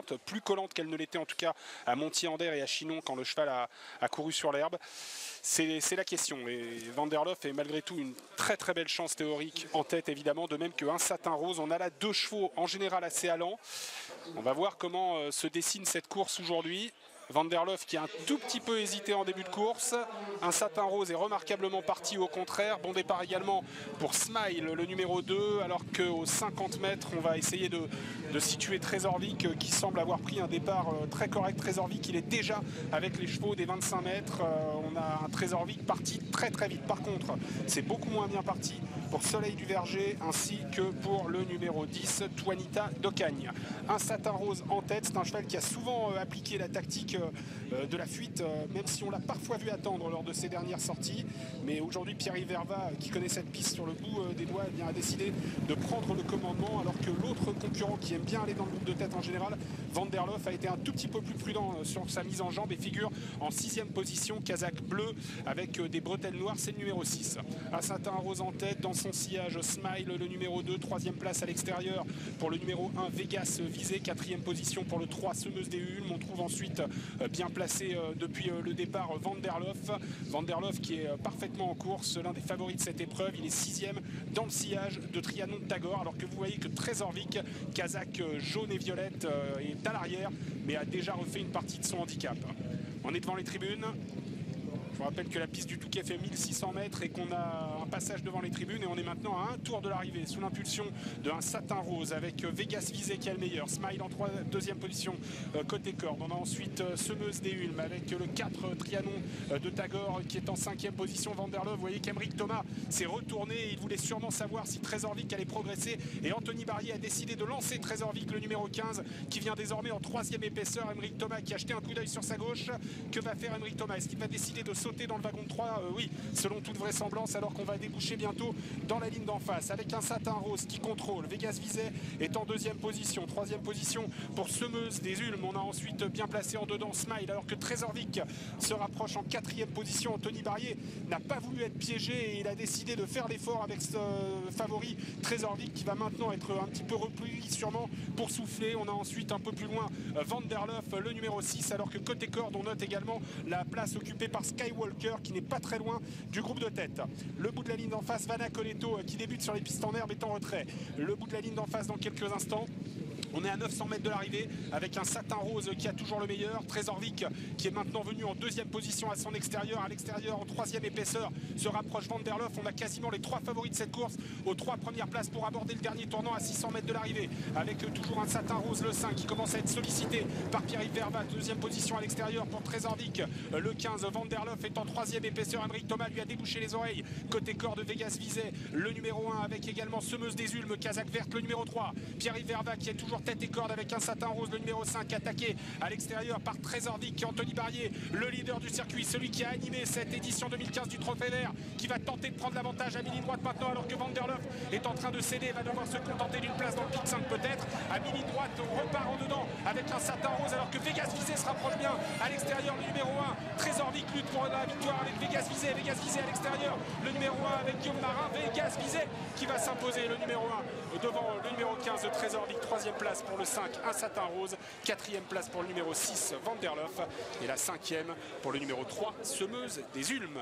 collante, plus collante qu'elle ne l'était en tout cas à Montier-Ander et à Chinon quand le cheval a couru sur l'herbe. C'est la question. Et Van der Lof est malgré tout une très très belle chance théorique en tête évidemment, de même qu'un Satin Rose. On a là 2 chevaux en général assez allants. On va voir comment se dessine cette course aujourd'hui. Van der Lof qui a un tout petit peu hésité en début de course. Un Satin Rose est remarquablement parti au contraire. Bon départ également pour Smile, le numéro 2, alors qu'aux 50 mètres, on va essayer de situer Trésor-Vic qui semble avoir pris un départ très correct. Trésor-Vic, il est déjà avec les chevaux des 25 mètres. On a un Trésor-Vic parti très très vite. Par contre, c'est beaucoup moins bien parti pour Soleil du Verger ainsi que pour le numéro 10, Tuanita d'Ocagne. Un Satin Rose en tête, c'est un cheval qui a souvent appliqué la tactique de la fuite, même si on l'a parfois vu attendre lors de ses dernières sorties. Mais aujourd'hui, Pierre-Yves Verva, qui connaît cette piste sur le bout des doigts, a décidé de prendre le commandement, alors que l'autre concurrent qui aime bien aller dans le groupe de tête en général, Van der Lof, a été un tout petit peu plus prudent sur sa mise en jambe et figure en 6e position, casaque bleu avec des bretelles noires, c'est le numéro 6. Un Satin Rose en tête, dans son sillage Smile, le numéro 2, 3e place à l'extérieur pour le numéro 1, Vegas Visé, 4e position pour le 3, Semeuse des Hulmes. On trouve ensuite bien placé depuis le départ Van der Lof. Van der Lof qui est parfaitement en course, l'un des favoris de cette épreuve. Il est 6e dans le sillage de Trianon de Tagore, alors que vous voyez que Trésor-Vic, casaque jaune et violette, est à l'arrière, mais a déjà refait une partie de son handicap. On est devant les tribunes. Je vous rappelle que la piste du Touquet fait 1600 mètres et qu'on a un passage devant les tribunes, et on est maintenant à un tour de l'arrivée sous l'impulsion d'un Satin Rose avec Vegas Visé qui est le meilleur. Smile en 2e position côté corde. On a ensuite Semeuse des Hulmes avec le 4 Trianon de Tagore qui est en 5e position. Van der Lof, vous voyez qu'Emeric Thomas s'est retourné, il voulait sûrement savoir si Trésor-Vic allait progresser, et Anthony Barrier a décidé de lancer Trésor-Vic, le numéro 15, qui vient désormais en 3e épaisseur. Emeric Thomas qui a jeté un coup d'œil sur sa gauche. Que va faire Emeric Thomas? Est-ce qu'il va décider de sauter dans le wagon de 3? Oui, selon toute vraisemblance, alors qu'on va déboucher bientôt dans la ligne d'en face avec un Satin Rose qui contrôle. Vegas Visé est en 2e position, 3e position pour Semeuse des Hulmes. On a ensuite bien placé en dedans Smile, alors que Trésor-Vic se rapproche en 4e position. Anthony Barrier n'a pas voulu être piégé et il a décidé de faire l'effort avec ce favori Trésor-Vic qui va maintenant être un petit peu repris sûrement pour souffler. On a ensuite un peu plus loin Van der Lof, le numéro 6, alors que côté corde on note également la place occupée par Skywalker qui n'est pas très loin du groupe de tête. Le bout de la ligne d'en face, Vanna Coletto qui débute sur les pistes en herbe est en retrait. Le bout de la ligne d'en face dans quelques instants. On est à 900 mètres de l'arrivée avec un Satin Rose qui a toujours le meilleur. Trésor-Vic qui est maintenant venu en 2e position à son extérieur. À l'extérieur, en 3e épaisseur, se rapproche Van der Lof. On a quasiment les 3 favoris de cette course aux 3 premières places pour aborder le dernier tournant à 600 mètres de l'arrivée. Avec toujours un Satin Rose, le 5, qui commence à être sollicité par Pierre-Yves Verva. 2e position à l'extérieur pour Trésor-Vic. Le 15, Van der Lof est en 3e épaisseur. Emeric Thomas lui a débouché les oreilles. Côté corps de Vegas Visé, le numéro 1 avec également Semeuse des Hulmes, casaque verte, le numéro 3. Pierre-Yves Verva qui est toujours tête et corde avec un Satin Rose, le numéro 5, attaqué à l'extérieur par Trésor-Vic et Anthony Barrier, le leader du circuit, celui qui a animé cette édition 2015 du Trophée Vert, qui va tenter de prendre l'avantage à mini droite maintenant, alors que Van der Lof est en train de céder, va devoir se contenter d'une place dans le pic 5 peut-être. À mini droite, on repart en dedans avec un Satin Rose, alors que Vegas Visé se rapproche bien à l'extérieur, le numéro 1. Trésor-Vic lutte pour la victoire avec Vegas Visé à l'extérieur, le numéro 1 avec Guillaume Marin. Vegas Visé qui va s'imposer, le numéro 1 devant le numéro 15 de Trésor-Vic. 3e place pour le 5, un Satin Rose. 4e place pour le numéro 6, Van der Lof. Et la 5e pour le numéro 3, Semeuse des Hulmes.